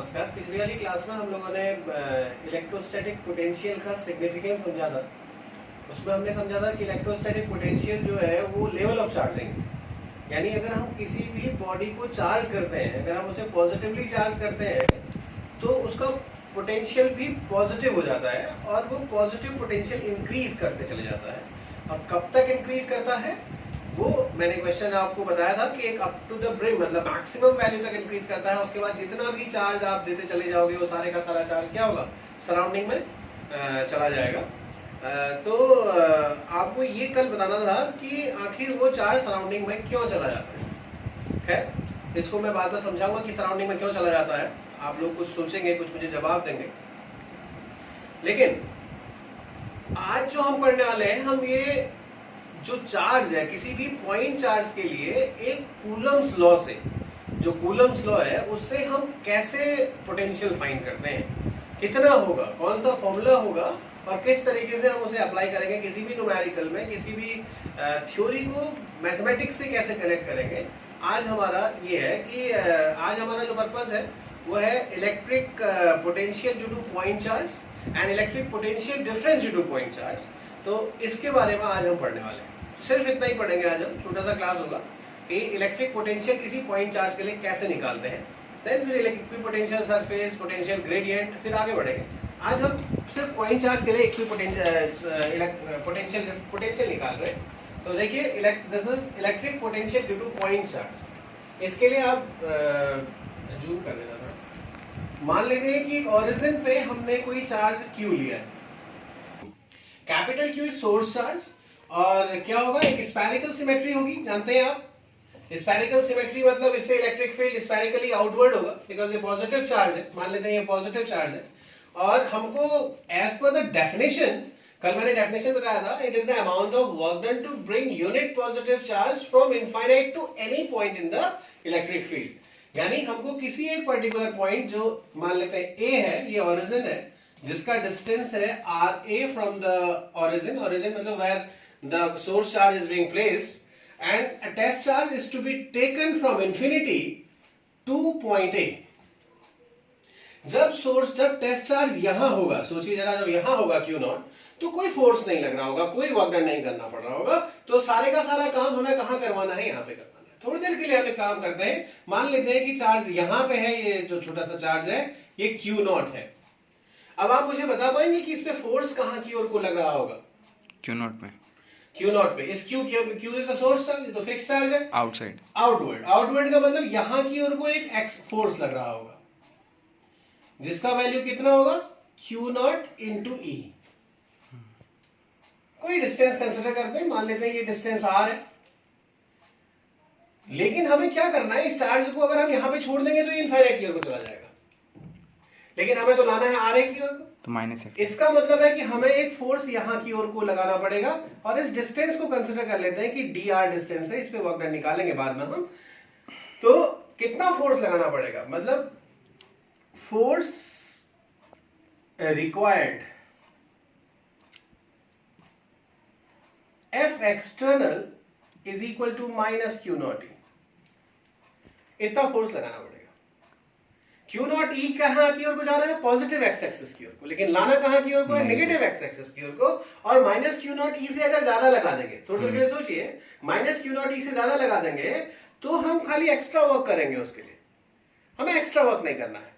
नमस्कार। पिछली वाली क्लास में हम लोगों ने इलेक्ट्रोस्टैटिक पोटेंशियल का सिग्निफिकेंस समझा था। उसमें हमने समझा था कि इलेक्ट्रोस्टैटिक पोटेंशियल जो है वो लेवल ऑफ चार्जिंग, यानी अगर हम किसी भी बॉडी को चार्ज करते हैं, अगर हम उसे पॉजिटिवली चार्ज करते हैं तो उसका पोटेंशियल भी पॉजिटिव हो जाता है और वो पॉजिटिव पोटेंशियल इंक्रीज करते चले जाता है। अब कब तक इंक्रीज करता है वो मैंने क्वेश्चन आपको बताया था कि एक अप टू द ब्रिम मतलब मैक्सिमम वैल्यू तक इंक्रीज करता है। उसके बाद जितना भी चार्ज आप देते चले जाओगे वो सारे का सारा चार्ज क्या होगा, सराउंडिंग में चला जाएगा। तो आपको ये कल बताना था कि आखिर वो चार्ज सराउंडिंग में क्यों चला जाता है। खैर इसको मैं बाद में समझाऊंगा कि सराउंडिंग में क्यों चला जाता है। आप लोग कुछ सोचेंगे, कुछ मुझे जवाब देंगे, लेकिन आज जो हम पढ़ने वाले हैं, हम ये जो चार्ज है किसी भी पॉइंट चार्ज के लिए एक कूलम्स लॉ से, जो कूलम्स लॉ है उससे हम कैसे पोटेंशियल फाइंड करते हैं, कितना होगा, कौन सा फॉर्मूला होगा और किस तरीके से हम उसे अप्लाई करेंगे किसी भी न्यूमेरिकल में, किसी भी थ्योरी को मैथमेटिक्स से कैसे कनेक्ट करेंगे। आज हमारा ये है कि आज हमारा जो पर्पस है वो है electric potential due two point charge and electric potential difference due two point charge. तो इसके बारे में आज हम पढ़ने वाले हैं। सिर्फ इतना ही पढ़ेंगे आज हम, छोटा सा क्लास होगा कि इलेक्ट्रिक पोटेंशियल किसी पॉइंट चार्ज के लिए कैसे निकालते हैं, देन फिर इक्विपोटेंशियल सरफेस, पोटेंशियल ग्रेडियंट, फिर आगे बढ़ेंगे। आज हम सिर्फ पॉइंट चार्ज के लिए पोटेंशियल निकाल रहे हैं। तो देखिए this is electric potential due two point charge. इसके लिए आप जूम कर देना था। मान लेते हैं कि एक ओरिजिन पे हमने कोई चार्ज Q लिया है, capital Q is source charge, और क्या होगा, एक स्फेरिकल सिमेट्री होगी, जानते हैं आप। स्फेरिकल सिमेट्री मतलब इससे इलेक्ट्रिक फील्ड स्फेरिकली आउटवर्ड होगा बिकॉज ये पॉजिटिव चार्ज है। मान लेते हैं ये पॉजिटिव चार्ज है और हमको एज पर द डेफिनेशन, कल मैंने डेफिनेशन बताया था, it is the amount of work done to bring unit positive charge from infinite to any point in the electric field. यानी हमको किसी एक पर्टिकुलर पॉइंट, जो मान लेते हैं A है, ये ओरिजिन है जिसका डिस्टेंस है RA from the origin, origin मतलब where the source charge is being placed, and a test charge is to be taken from infinity to point A. जब टेस्ट चार्ज यहां होगा, सोचिए जरा, जब यहां होगा Q0 तो कोई फोर्स नहीं लग रहा होगा, कोई वर्क डन नहीं करना पड़ रहा होगा, तो सारे का सारा काम हमें कहां करवाना है, यहां पे करवाना है। थोड़ी देर के लिए हम एक काम करते हैं, मान लेते हैं कि चार्ज यहां पे है, ये जो छोटा सा चार्ज है ये Q0 है। अब आप मुझे बता पाएंगे कि इस पे फोर्स कहां की ओर को लग रहा होगा? Q0 में, Q0 पे। इस Q is the source charge, तो फिक्स चार्ज है। आउटसाइड, आउटवर्ड, आउटवर्ड का मतलब यहां की ओर को एक x फोर्स लग रहा होगा जिसका वैल्यू कितना होगा, Q0 इंटू E। कोई डिस्टेंस कंसिडर करते हैं, मान लेते हैं ये डिस्टेंस R है, लेकिन हमें क्या करना है, इस चार्ज को अगर हम यहां पे छोड़ देंगे तो ये इनफाइनाइट की ओर को चला जाएगा, लेकिन हमें तो लाना है RA की ओर को, तो माइनस F। इसका मतलब है कि हमें एक फोर्स यहां की ओर को लगाना पड़ेगा, और इस डिस्टेंस को कंसीडर कर लेते हैं कि dr डिस्टेंस है, इस पे वर्क डन निकालेंगे बाद में हम। तो कितना फोर्स लगाना पड़ेगा, मतलब force required F external is equal to minus Q0E, इतना फोर्स लगाना पड़ेगा। Q0E कहां की ओर को जा रहा है, पॉजिटिव एक्स एक्सिस की ओर को, लेकिन लाना कहां की ओर को है, नेगेटिव एक्स एक्सिस की ओर को। और माइनस Q0E से अगर ज्यादा लगा देंगे, थोड़ी देर के लिए सोचिए, माइनस Q0E से ज्यादा लगा देंगे तो हम खाली एक्स्ट्रा वर्क करेंगे, उसके लिए हमें एक्स्ट्रा वर्क नहीं करना है।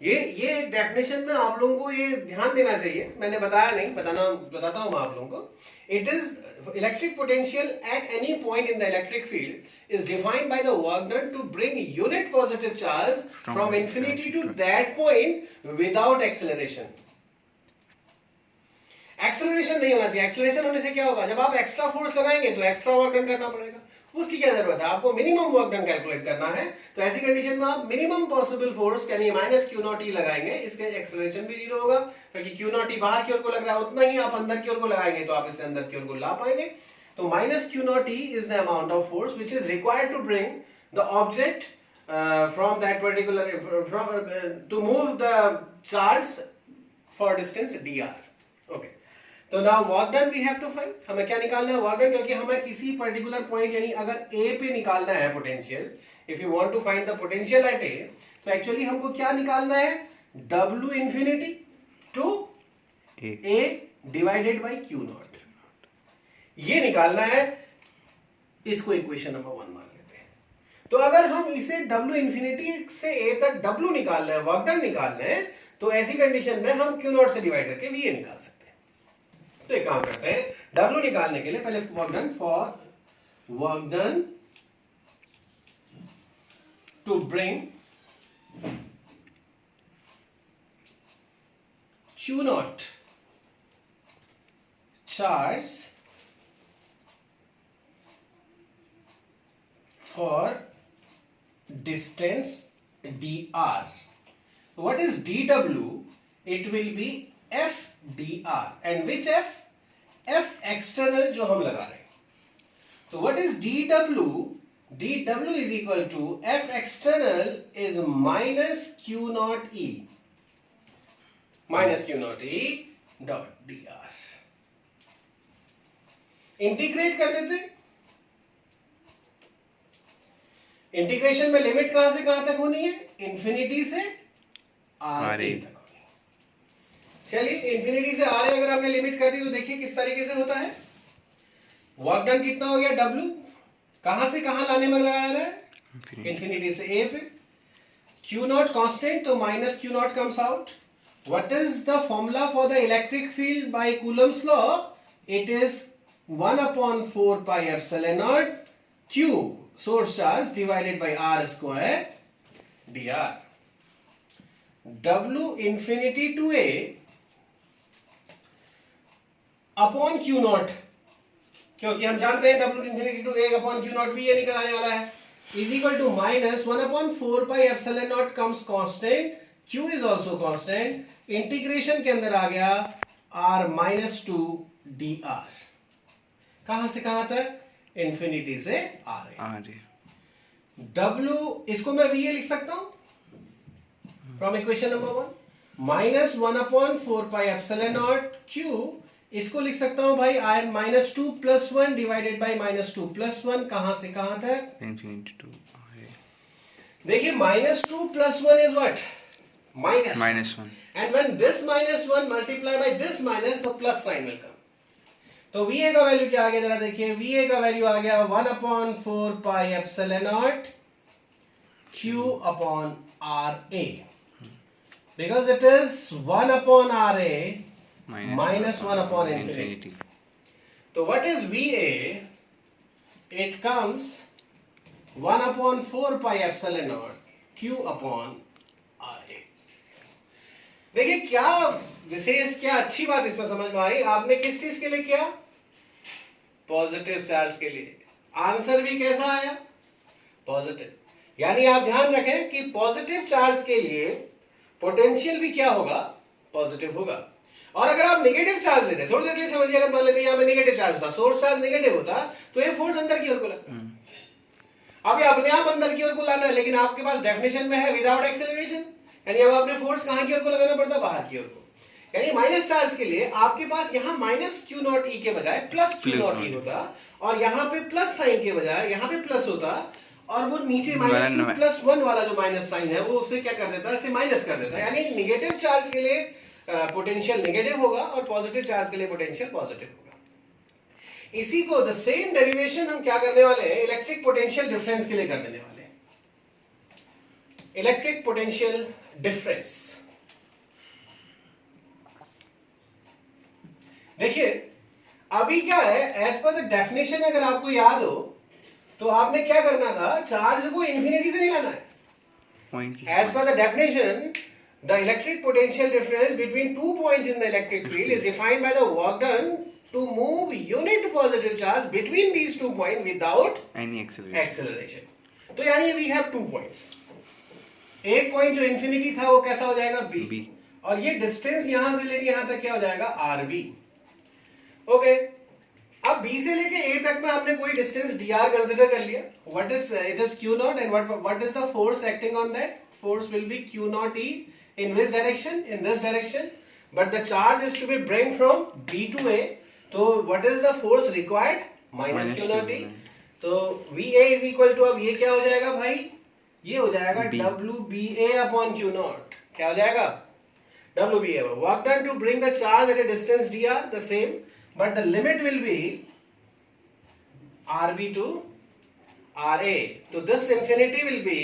ये डेफिनेशन में आप लोगों को ये ध्यान देना चाहिए, मैंने बताया नहीं, बताता हूं मैं आप लोगों को। It is electric potential at any point in the electric field is defined by the work done to bring unit positive charge from infinity to that point without acceleration. Acceleration नहीं होना चाहिए। एक्सेलरेशन होने से क्या होगा, जब आप extra force लगाएंगे तो एक्स्ट्रा वर्क डन करना पड़ेगा, उसकी क्या जरूरत है, आपको मिनिमम वर्क डन कैलकुलेट करना है। तो ऐसी कंडीशन में आप मिनिमम पॉसिबल फोर्स यानी माइनस Q0E लगाएंगे, इसके एक्सेलरेशन भी 0 होगा, क्योंकि Q0E बाहर की ओर को लग रहा है, उतना ही आप अंदर की ओर को लगाएंगे तो आप इसे अंदर की ओर को ला पाएंगे। तो minus Q0E is the amount of force which is required to bring the object from that particular to move the charge for distance dr. Okay. तो now work done we have to find, हमें क्या निकालना है, work done, क्योंकि हमें किसी particular point यानी अगर A पे निकालना है potential, if you want to find the potential at A, तो एक्चुअली हमको क्या निकालना है, W infinity to A divided by Q nought, ये निकालना है। इसको इक्वेशन नंबर 1 मान लेते हैं। तो अगर हम इसे W इंफिनिटी से A तक W निकालना है, वर्क डन निकालना है, तो ऐसी कंडीशन में हम Q नॉट से डिवाइड करके VA निकाल सकते हैं। तो एक काम करते हैं, W निकालने के लिए पहले work done, for work done to bring Q nought charge for distance dr. What is dw? It will be f dr. And which f? F external जो हम लगा रहे हैं। तो what is dw? dw is equal to f external is minus q naught e, minus q naught e dot dr। Integrate कर देते, integration में limit कहां से कहां तक होनी है, इंफिनिटी से आर ए तक होनी है। चलिए इंफिनिटी से आर ए अगर आपने लिमिट कर दी तो देखिए किस तरीके से होता है। वर्क डन कितना हो गया, W कहां से कहां लाने में लगाया रहा है, इंफिनिटी से ए पे। Q नॉट कांस्टेंट, तो minus Q nought comes out. What is the formula for the electric field by Coulomb's law? It is 1 upon 4 pi epsilon naught Q source charge divided by R square dr. W infinity to A upon Q naught, क्योंकि हम जानते हैं W infinity to A upon Q naught भी ये निकल आने वाला है, is equal to minus 1 upon 4 pi epsilon naught comes constant, Q is also constant, integration के अंदर आ गया R minus 2 dr। कहां से कहां तक, इंफिनिटी से आर ए। W इसको मैं VA लिख सकता हूं from equation number 1, minus 1 upon 4 pi epsilon nought Q, इसको लिख सकता हूं भाई I minus 2 plus 1 divided by minus 2 plus 1, कहां से कहां तक, इंफिनिटी टू आर ए। देखिए minus 2 plus 1 is what, minus 1, and when this minus 1 multiply by this minus, तो प्लस साइन विल कम। तो VA का वैल्यू क्या आ गया, जरा देखिए, VA का वैल्यू आ गया 1 upon 4 pi epsilon nought Q upon RA, because it is 1 upon RA minus 1 upon infinity. तो what is VA? It comes 1 upon 4 pi epsilon nought Q upon RA। देखिए क्या विशेष, क्या अच्छी बात इसमें समझ में आई। आपने किस चीज के लिए किया, पॉजिटिव चार्ज के लिए। आंसर भी कैसा आया, पॉजिटिव। यानी आप ध्यान रखें कि पॉजिटिव चार्ज के लिए पोटेंशियल भी क्या होगा, पॉजिटिव होगा। और अगर आप नेगेटिव चार्ज देते, थोड़ी देर के लिए समझिए, अगर मान लेते हैं यहां पे नेगेटिव चार्ज होता, सोर्स चार्ज नेगेटिव होता, तो ये फोर्स अंदर की ओर को लगता। अब ये अपने आप अंदर की ओर को लाना है, लेकिन आपके पास डेफिनेशन में है विदाउट एक्सेलरेशन, यानी अब आपने फोर्स कहां की ओर को लगाना पड़ता, बाहर की ओर को। यानी माइनस चार्ज के लिए आपके पास यहां माइनस Q नॉट E के बजाय प्लस Q नॉट E होता, और यहां पे प्लस साइन के बजाय यहां पे प्लस होता, और वो नीचे माइनस 2 प्लस 1 वाला जो माइनस साइन है वो उसे क्या कर देता है, इसे माइनस कर देता है। यानी नेगेटिव चार्ज के लिए पोटेंशियल नेगेटिव होगा और पॉजिटिव चार्ज के लिए पोटेंशियल पॉजिटिव होगा। इसी को द सेम डेरिवेशन हम क्या करने वाले हैं, इलेक्ट्रिक पोटेंशियल डिफरेंस के लिए कर देने वाले हैं। इलेक्ट्रिक पोटेंशियल डिफरेंस, देखिए अभी क्या है, एज पर द डेफिनेशन अगर आपको याद हो तो आपने क्या करना था, चार्ज को इंफिनिटी से नहीं लाना है। As per the definition the electric potential difference between 2 points in the electric field is defined by the work done to move unit positive charge between these 2 point without any acceleration. तो यानी we have 2 points, एक point जो infinity था वो कैसा हो जाएगा, B, और ये डिस्टेंस यहां से लेके यहां तक क्या हो जाएगा, RB। ओके, अब B से लेके A तक में आपने कोई डिस्टेंस dr कंसीडर कर लिया। What is it is Q not, and what is the force acting on that, force will be Q not E in which direction, in this direction, but the charge is to be bring from B to A, so what is the force required, minus Q naught E। तो VA is equal to, अब ये क्या हो जाएगा भाई, ये हो जाएगा B. WBA upon Q nought. क्या हो जाएगा? WBA। Work done to bring the charge at a distance dr the same, but the limit will be RB to RA. तो this infinity will be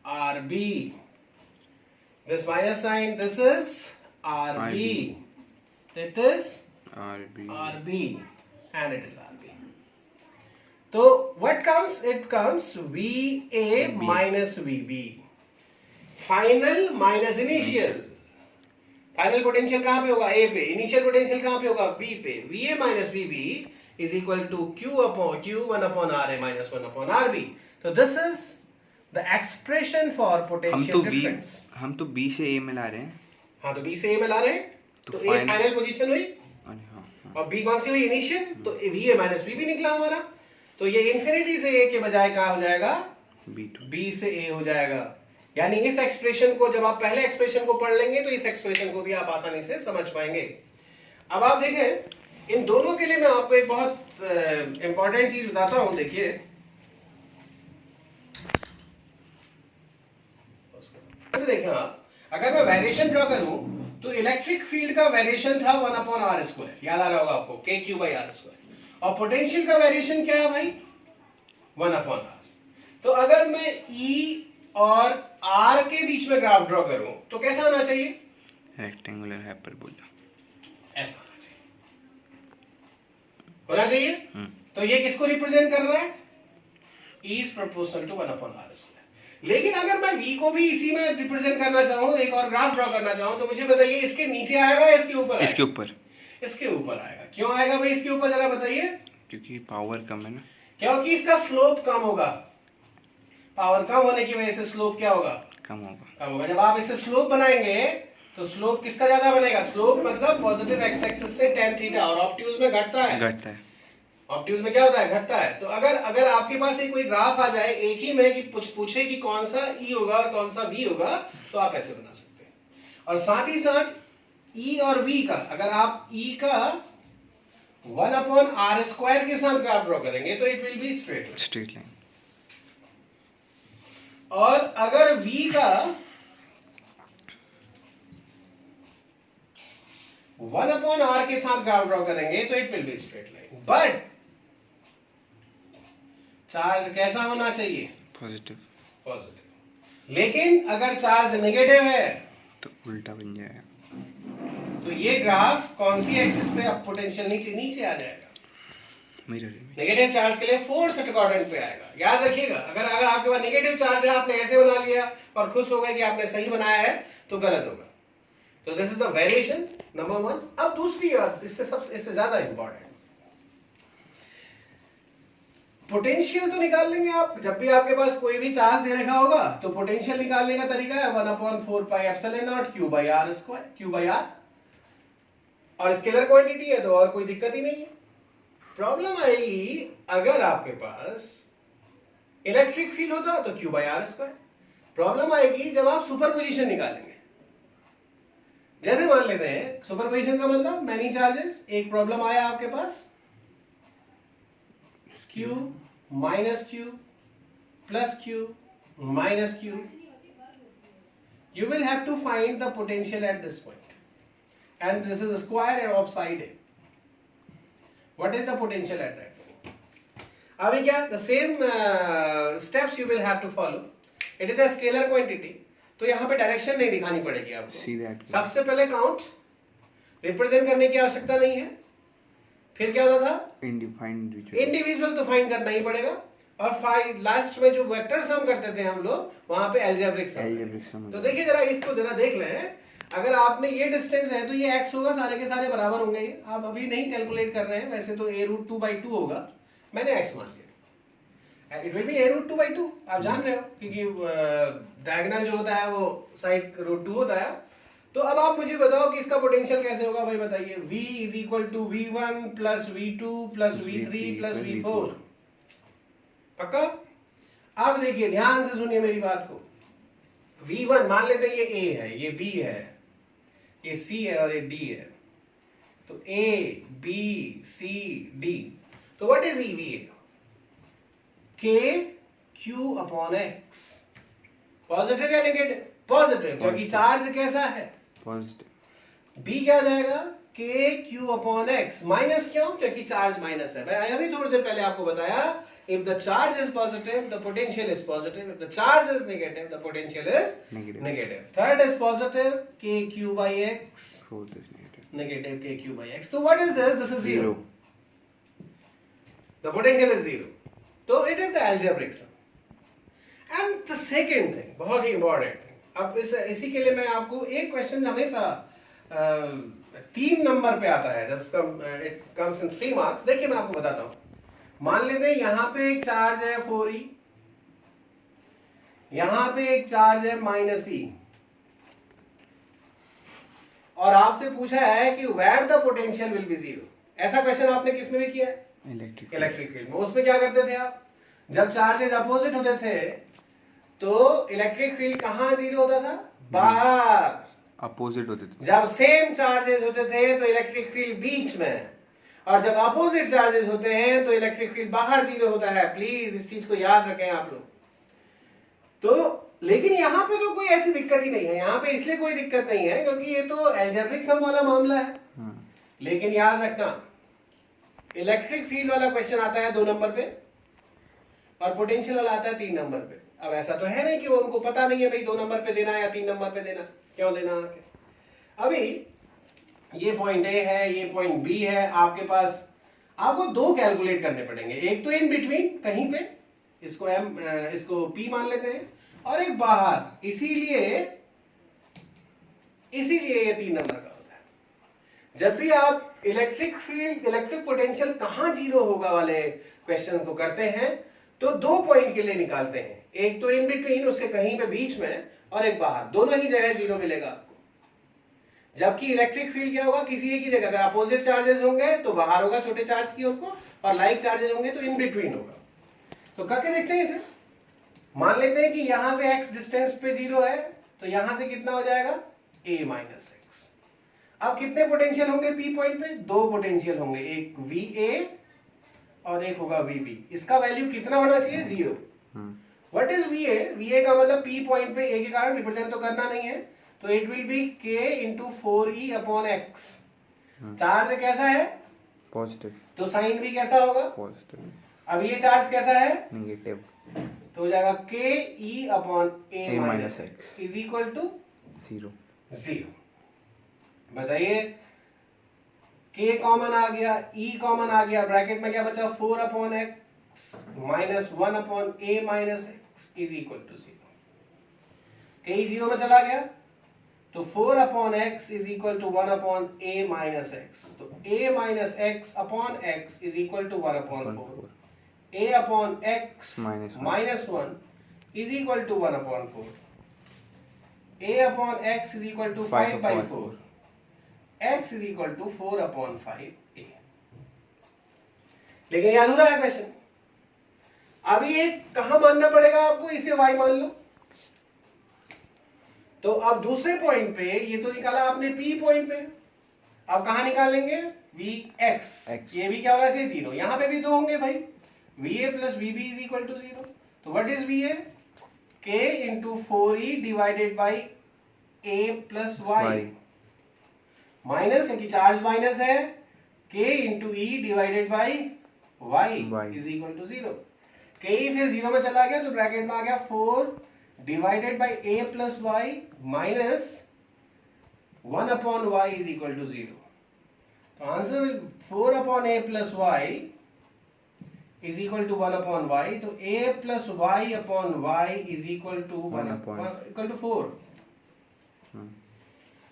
RB. This minus sign, this is RB. It is RB, and it is RB. So what comes? It comes VA minus VB. Final minus initial. Final potential कहां पे होगा? A पे। Initial potential कहां पे होगा? B पे। VA minus VB is equal to Q 1 upon RA minus 1 upon RB. So this is the expression for potential difference. हम तो B से A में ला रहे हैं। हाँ, तो B से A में ला रहे हैं, तो A फाइनल पोजीशन हुई और B कौन सी हुई? इनिशियल। तो VA minus VB निकला हमारा। तो ये इंफिनिटी से A के बजाय कहां हो जाएगा? B से A हो जाएगा। यानी इस एक्सप्रेशन को जब आप पहले एक्सप्रेशन को पढ़ लेंगे तो इस एक्सप्रेशन को भी आप आसानी से समझ पाएंगे। अब आप देखें, इन दोनों के लिए मैं आपको एक बहुत इंपॉर्टेंट चीज बताता हूं। देखिए, देखें आप, अगर मैं वेरिएशन ड्रॉ करूं तो इलेक्ट्रिक फील्ड का वेरिएशन था 1 अपॉन आर स्क्वायर, याद आ रहा होगा आपको, के क्यू बाई आर स्क्वायर। और पोटेंशियल का वेरिएशन क्या है भाई? 1 अपॉन आर। तो अगर मैं ई और आर के बीच में ग्राफ ड्रॉ करूं तो कैसा आना चाहिए? Rectangular hyperbola. ऐसा होना चाहिए। तो ये किसको रिप्रेजेंट कर रहा है? E is proportional to 1 upon r square. लेकिन अगर मैं V को भी इसी में रिप्रेजेंट करना चाहूं, एक और ग्राफ ड्रॉ करना चाहूं, तो मुझे बताइए इसके नीचे आएगा या इसके ऊपर? इसके ऊपर। इसके ऊपर आएगा। क्यों आएगा भाई इसके ऊपर, जरा बताइए? क्योंकि पावर कम है ना। क्योंकि इसका स्लोप कम होगा। पावर कम होने की वजह से स्लोप क्या होगा? कम होगा। कम होगा। जब आप इससे स्लोप बनाएंगे तो स्लोप किसका ज्यादा बनेगा? स्लोप मतलब पॉजिटिव एक्स एक्सिस से tan थीटा, और ऑब्ट्यूज में घटता है। ऑब्ट्यूज में क्या होता है? घटता है। तो अगर आपके पास एक कोई ग्राफ आ जाए एक ही में कि पूछे कि कौन सा E होगा और कौन सा V होगा, तो आप ऐसे बना सकते हैं। और साथ ही साथ E और V का, अगर आप E का 1 अपॉन आर स्क्वायर के साथ ग्राफ ड्रॉ करेंगे तो it will be straight line. और अगर V का 1 अपॉन आर के साथ ग्राफ ड्रॉ करेंगे तो it will be straight line. But charge कैसा होना चाहिए? पॉजिटिव। लेकिन अगर चार्ज नेगेटिव है तो उल्टा बन जाएगा। तो ये ग्राफ कौन सी एक्सिस पे? अब पोटेंशियल नीचे आ जाएगा। नेगेटिव चार्ज के लिए फोर्थ क्वाड्रेंट पे आएगा। याद रखिएगा, अगर आपके पास नेगेटिव चार्ज है, आपने ऐसे बना लिया और खुश हो गए कि आपने सही बनाया है, तो गलत होगा। तो this is the variation number 1। अब दूसरी और इससे ज्यादा इंपॉर्टेंट, पोटेंशियल तो निकाल लेंगे आप। जब भी आपके पास कोई भी चार्ज दे रखा होगा तो पोटेंशियल निकालने का तरीका है 1 upon 4 pi epsilon nought Q by r square, Q by r. और स्केलर क्वांटिटी है तो और कोई दिक्कत ही नहीं है। प्रॉब्लम आएगी अगर आपके पास इलेक्ट्रिक फील्ड होता तो Q by r square. Problem आएगी जब आप सुपरपोजिशन निकालेंगे। जैसे मान लेते हैं सुपरपोजिशन का मतलब मैनी चार्जेस। एक प्रॉब्लम आया आपके पास, Q minus Q plus Q minus Q. You will have to find the potential at this point, and this is a square of side A. What is the potential at that point? अभी क्या? The same steps you will have to follow. It is a scalar quantity. तो यहाँ पे direction नहीं दिखानी पड़ेगी आपको। सबसे पहले काउंट, रिप्रेजेंट करने की आवश्यकता नहीं है। फिर क्या होता था? इंडिविजुअल तो फाइंड करना ही पड़ेगा। और लास्ट में जो वेक्टर सम करते थे हम लोग, वहां पे एल्जेब्रिक सम। तो देखिए जरा, इसको जरा देख लें। अगर आपने ये डिस्टेंस है तो ये x होगा, सारे के सारे बराबर होंगे। आप अभी नहीं कैलकुलेट कर रहे हैं, वैसे तो a√2/2 होगा, मैंने x मान लिया। इट विल बी a√2/2, आप जान रहे हो, क्योंकि डायगोनल जो होता है वो साइड √2 होता है। तो अब आप मुझे बताओ कि इसका पोटेंशियल कैसे होगा भाई, बताइए। V is equal to V1 plus V2 plus V3 plus V4। पक्का? अब देखिए, ध्यान से सुनिए मेरी बात को। V1 मान लेते हैं ये A है, ये B है, ये C है और ये D है। तो A B C D। तो what is EVA? K Q upon x। Positive या नेगेटिव? पॉजिटिव, क्योंकि चार्ज कैसा है? पॉजिटिव। B क्या हो जाएगा? K Q upon x। Minus क्यों? क्योंकि चार्ज माइनस है। मैं अभी थोड़ी देर पहले आपको बताया, if the charge is positive, the potential is positive. If the charge is negative, the potential is negative. Third is positive, KQ by x. Fourth is negative. Negative KQ by x. So what is this? This is zero. The potential is zero. So it is the algebraic sum. And the second thing, बहुत ही important thing. अब इसी के लिए मैं आपको एक question हमेशा 3 number पे आता है. It comes in 3 marks. देखिए मैं आपको बताता हूँ. मान लेते हैं यहां पे एक चार्ज है 4e, यहां पे एक चार्ज है -e, और आपसे पूछा है कि where the potential will be zero. ऐसा क्वेश्चन आपने किस में भी किया है? इलेक्ट्रिक फील्ड में. उसमें क्या करते थे आप? जब चार्जेस अपोजिट होते थे तो इलेक्ट्रिक फील्ड कहां जीरो होता था? बाहर. अपोजिट होते थे. जब सेम चार्जेस होते थे तो इलेक्ट्रिक फील्ड बीच में, और जब अपोजिट चार्जेस होते हैं तो इलेक्ट्रिक फील्ड बाहर जीरो होता है. प्लीज इस चीज को याद रखें आप लोग. तो लेकिन यहाँ पे तो कोई ऐसी दिक्कत ही नहीं है. यहाँ पे इसलिए कोई दिक्कत नहीं है क्योंकि ये तो एल्जेब्रिक सम वाला मामला है. लेकिन याद रखना, इलेक्ट्रिक फील्ड वाला क्वेश्चन आता है 2 नंबर पे और पोटेंशियल वाला आता है 3 नंबर पे. अब ऐसा तो है नहीं कि वो उनको पता नहीं है भाई 2 नंबर पे देना या 3 नंबर पे देना. क्यों देना? अभी ये पॉइंट ए है, ये पॉइंट बी है. आपके पास आपको 2 कैलकुलेट करने पड़ेंगे. एक तो इन बिटवीन कहीं पे, इसको पी मान लेते हैं, और एक बाहर. इसीलिए ये 3 नंबर का होता है. जब भी आप इलेक्ट्रिक फील्ड, इलेक्ट्रिक पोटेंशियल कहां जीरो होगा वाले क्वेश्चन को करते हैं तो 2 पॉइंट के लिए निकालते हैं. एक तो इन बिटवीन, उसके कहीं पे बीच में, और एक बाहर. दोनों ही जगह जीरो मिलेगा आपको. जबकि इलेक्ट्रिक फील्ड क्या होगा? किसी एक ही जगह. अगर अपोजिट चार्जेस होंगे तो बाहर होगा छोटे चार्ज की ओर को, और लाइक चार्जेस होंगे तो इन बिटवीन होगा. तो करके देखते हैं इसे. मान लेते हैं कि यहां से x डिस्टेंस पे जीरो है, तो यहां से कितना हो जाएगा? a minus x. अब कितने पोटेंशियल होंगे p पॉइंट पे? 2 पोटेंशियल होंगे. एक VA और एक होगा VB. इसका वैल्यू कितना होना चाहिए? 0. What is VA? VA का मतलब p पॉइंट पे a के कारण रिप्रेजेंट तो करना नहीं है, तो it will B k into 4e upon x. Charge कैसा है? पॉजिटिव. तो साइन भी कैसा होगा? पॉजिटिव. अब ये चार्ज कैसा है? नेगेटिव. तो हो जाएगा k e upon a minus x is equal to 0. बताइए, k कॉमन आ गया, e कॉमन आ गया, ब्रैकेट में क्या बचा? 4 upon x minus 1 upon a minus x is equal to 0. k 0 में चला गया तो 4 upon x is equal to 1 upon a minus x. तो a minus x upon x is equal to 1 upon 4. a upon x minus 1 is equal to 1 upon 4. a upon x is equal to 5 by 4. x is equal to 4 upon 5a. लेकिन ये अधूरा है question. अभी ये कहां मानना पड़ेगा आपको? इसे y मान लो. तो अब दूसरे पॉइंट पे, ये तो निकाला आपने P पॉइंट पे, अब कहां निकालेंगे? Vx. ये भी क्या होना चाहिए? 0. यहां पे भी 2 होंगे भाई. VA plus VB is equal to 0. तो what is VA? K into 4e divided by A plus y. Minus, क्योंकि चार्ज माइनस है, K into E divided by y is equal to 0. K फिर 0 में चला गया तो ब्रैकेट में आ गया 4 divided by a plus y minus 1 upon y is equal to 0. तो answer 4 upon a plus y is equal to 1 upon y. तो a plus y upon y is equal to 4.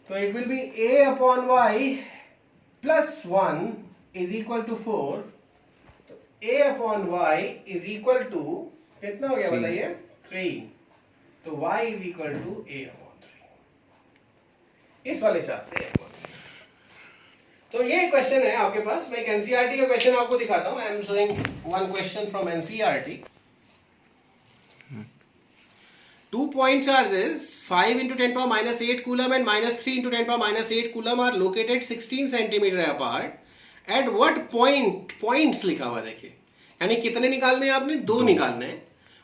तो it will be a upon y plus 1 is equal to 4. तो a upon y is equal to कितना हो गया बताइए? 3. तो y is equal to a upon 3. इस वाले चार्ट से a अपॉन 3. तो ये क्वेश्चन है आपके पास. मैं एक एनसीईआरटी का क्वेश्चन आपको दिखाता हूं. I am showing one question from NCERT. 2 point charges 5 into 10 power minus 8 coulomb and minus 3 into 10 power minus 8 coulomb are located 16 centimeter apart. At what points लिखा हुआ देखिए, यानी कितने निकालने हैं आपने? 2 निकालने हैं.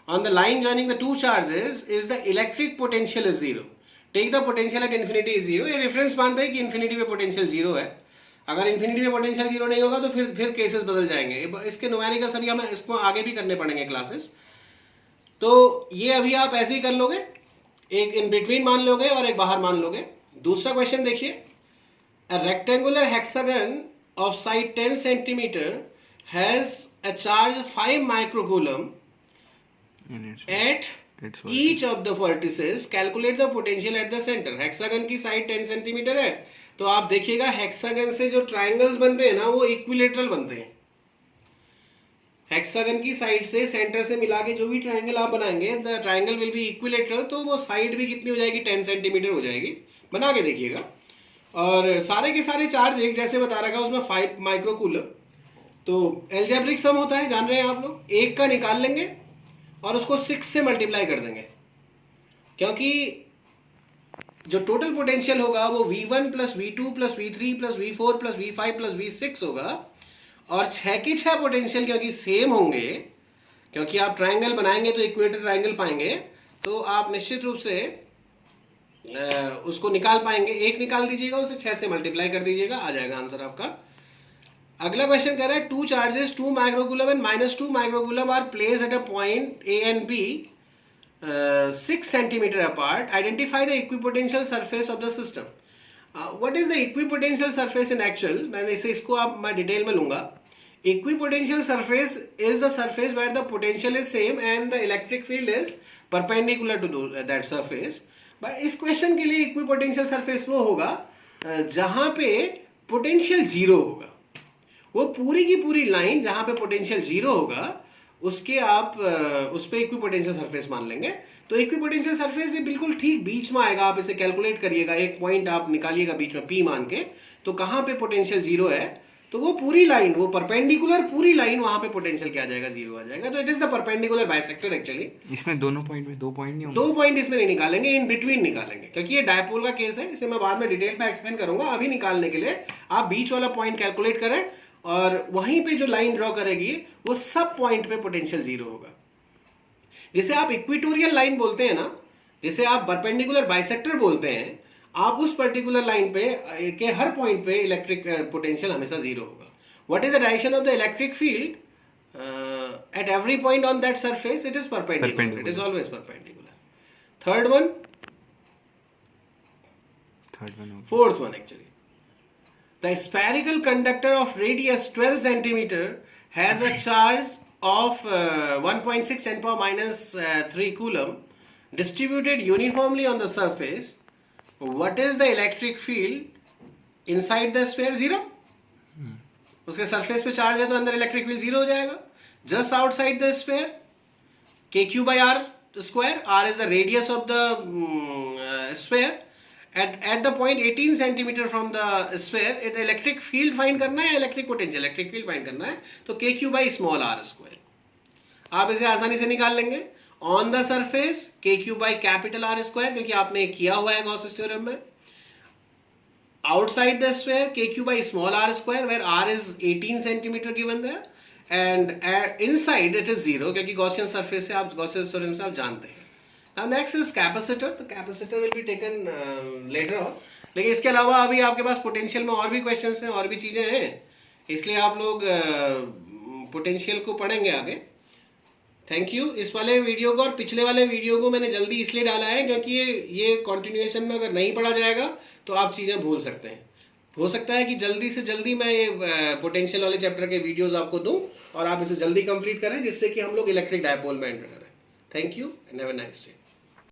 on the line joining the two charges is the electric potential is zero. Take the potential at infinity is zero. ये रेफरेंस मानते हैं कि इन्फिनिटी पे पोटेंशियल जीरो है. अगर इन्फिनिटी में पोटेंशियल जीरो नहीं होगा तो फिर केसेस बदल जाएंगे. इसके न्यूमेरिकल्स अभी हमें इसको आगे भी करने पड़ेंगे क्लासेस. तो ये अभी आप ऐसे ही कर लोगे, एक इन बिटवीन मान लोगे और एक बाहर मान लोगे. दूसरा क्वेश्चन देखिए, a rectangular hexagon of side 10 centimetre has a charge 5 microcoulomb at each of the vertices. Calculate the potential at the center. Hexagon की साइड 10 सेंटीमीटर है, तो आप देखिएगा हेक्सागन से जो ट्राइंगल्स बनते हैं ना वो इक्विलेटरल बनते हैं. हेक्सागन की साइड से सेंटर से मिला के जो भी ट्राइंगल आप बनाएंगे, the triangle will be equilateral. तो वो साइड भी कितनी हो जाएगी, 10 सेंटीमीटर हो जाएगी. बना के देखिएगा. और सारे के सारे चार्ज एक जैसे बता रखा है, उसमें 5 माइक्रोकूलम. तो एल्जेब्रिक सम होता है, जान रहे हैं आप लोग. एक का निकाल लेंगे और उसको 6 से मल्टीप्लाई कर देंगे, क्योंकि जो टोटल पोटेंशियल होगा वो V1 plus V2 plus V3 plus V4 plus V5 plus V6 होगा. और 6 के 6 पोटेंशियल क्योंकि सेम होंगे, क्योंकि आप ट्राइंगल बनाएंगे तो इक्वेटर ट्राइंगल पाएंगे, तो आप निश्चित रूप से उसको निकाल पाएंगे. एक निकाल दीजिएगा, उसे 6 से मल्टीप्लाई कर दीजिएगा, आ जाएगा आंसर आपका. अगला क्वेश्चन कह रहा है, two charges 2 microcoulomb and -2 microcoulomb are placed at a point A and B 6 centimetre apart. Identify the equipotential surface of the system. What is the equipotential surface in actual. मैंने इसको आप मैं detail में लूंगा. Equipotential surface is the surface where the potential is same and the electric field is perpendicular to that surface. इस question के लिए equipotential surface वो होगा जहां पे पोटेंशियल जीरो होगा. वो पूरी की पूरी लाइन जहां पे पोटेंशियल जीरो होगा उसके आप उस पे इक्विपोटेंशियल सरफेस मान लेंगे. तो इक्विपोटेंशियल सरफेस ये बिल्कुल ठीक बीच में आएगा. आप इसे कैलकुलेट करिएगा, एक पॉइंट आप निकालिएगा बीच में P मान के, तो कहां पे पोटेंशियल जीरो है, तो वो पूरी लाइन, वो परपेंडिकुलर पूरी लाइन, वहां पे पोटेंशियल क्या आ जाएगा, जीरो आ जाएगा. तो it is the perpendicular bisector. Actually इसमें दोनों पॉइंट में 2 पॉइंट नहीं होंगे, 2 पॉइंट इसमें नहीं निकालेंगे, इन बिटवीन निकालेंगे, क्योंकि ये डायपोल का केस है. इसे मैं बाद में डिटेल में एक्सप्लेन करूंगा. अभी निकालने के लिए आप बीच वाला पॉइंट कैलकुलेट करें और वहीं पे जो लाइन ड्रॉ करेगी वो सब पॉइंट पे पोटेंशियल जीरो होगा. जिसे आप इक्वेटोरियल लाइन बोलते हैं ना, जिसे आप परपेंडिकुलर बाइसेक्टर बोलते हैं, आप उस पर्टिकुलर लाइन पे के हर पॉइंट पे इलेक्ट्रिक पोटेंशियल हमेशा जीरो होगा. What is the direction of the electric field at every point on that surface? It is perpendicular. It is always perpendicular. Third one, fourth one actually. The spherical conductor of radius 12 centimeter has a charge of 1.6 10 power minus 3 coulomb distributed uniformly on the surface. What is the electric field inside the sphere? Zero. उसके surface पे charge है तो अंदर electric field zero हो जाएगा. Just outside the sphere, KQ by R square. R is the radius of the sphere. At the point 18 centimetre from the sphere, electric field find करना है, electric potential, electric field find करना है, तो KQ by small r square. आप इसे आसानी से निकाल लेंगे. On the surface KQ by capital R square, क्योंकि आपने किया हुआ है गॉस थ्योरम में. Outside the sphere KQ by small r square, where r is 18 centimetre given there, and inside it is zero, क्योंकि गॉसियन सरफेस से आप Gaussian theorem से आप जानते हैं. Now next is capacitor. The capacitor will be taken later on. लेकिन इसके अलावा अभी आपके पास पोटेंशियल में और भी क्वेश्चंस हैं, और भी चीजें हैं, इसलिए आप लोग पोटेंशियल को पढ़ेंगे आगे. Thank you. इस वाले वीडियो को और पिछले वाले वीडियो को मैंने जल्दी इसलिए डाला है क्योंकि ये कंटिन्यूएशन में अगर नहीं पढ़ा जाएगा तो आप चीजें भूल सकते हैं. हो सकता है कि जल्दी से जल्दी मैं ये पोटेंशियल वाले चैप्टर के वीडियोज आपको दूं और आप इसे जल्दी कंप्लीट करें, जिससे कि हम लोग इलेक्ट्रिक डायपोल में एंटर करें. Thank you and have a nice day.